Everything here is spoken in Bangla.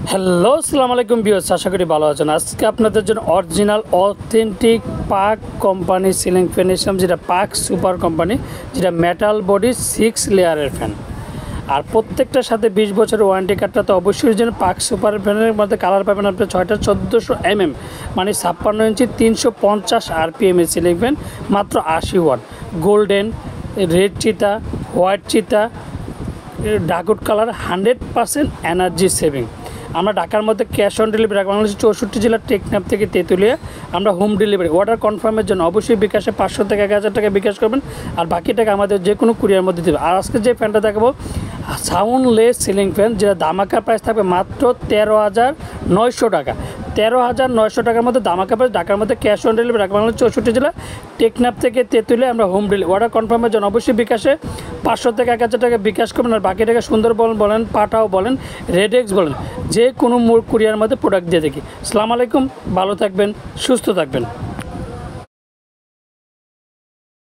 হ্যালো, আসসালামু আলাইকুম ভিউয়ার্স, আশা করি ভালো আছেন। আজকে আপনাদের জন্য অরিজিনাল অথেন্টিক পাক কোম্পানি সিলিং ফ্যান এসলাম, যেটা পাক সুপার কোম্পানি, যেটা মেটাল বডি 6 লেয়ারের ফ্যান। আর প্রত্যেকটার সাথে 20 বছরের ওয়ারেন্টি কার্ডটা তো অবশ্যই যেন পাক সুপার ফ্যানের মধ্যে কালার পাবেন আপনি 6টা 1400 মানে 56 ইঞ্চি 350 RPM এর সিলিং ফ্যান, মাত্র 80 ওয়াট। গোল্ডেন, রেড চিতা, হোয়াইট চিতা, ডাকউড কালার, 100% এনার্জি সেভিং। আমরা ঢাকার মধ্যে ক্যাশ অন ডেলিভারি, বাংলাদেশের 64 জেলার টেকনাফ থেকে তেঁতুলিয়া আমরা হোম ডেলিভারি। অর্ডার কনফার্মের জন্য অবশ্যই বিকাশে 500 থেকে 1000 টাকা বিকাশ করবেন, আর বাকি টাকা আমাদের যে কোনো কুরিয়ার মধ্যে দেবে। আর আজকে যে ফ্যানটা দেখাবো সাউন্ডলেস সিলিং ফ্যান, যেটা দামাকা প্রাইস থাকবে মাত্র 13,900 টাকা। 13,900 টাকার মধ্যে দামাকা প্রাইস, ঢাকার মধ্যে ক্যাশ অন ডেলিভারি, বাংলাদেশের 64 জেলা টেকনাফ থেকে তেঁতুলিয়া আমরা হোম ডেলিভারি। অর্ডার কনফার্মের জন্য অবশ্যই বিকাশে 500 থেকে 1000 টাকা বিকাশ করবেন, আর বাকি টাকা সুন্দরবন বলেন, পাঠাও বলেন, রেডেক্স বলেন, যে কোনো কুরিয়ার মধ্যে প্রোডাক্ট দিয়ে দেখি। আসসালামু আলাইকুম, ভালো থাকবেন, সুস্থ থাকবেন।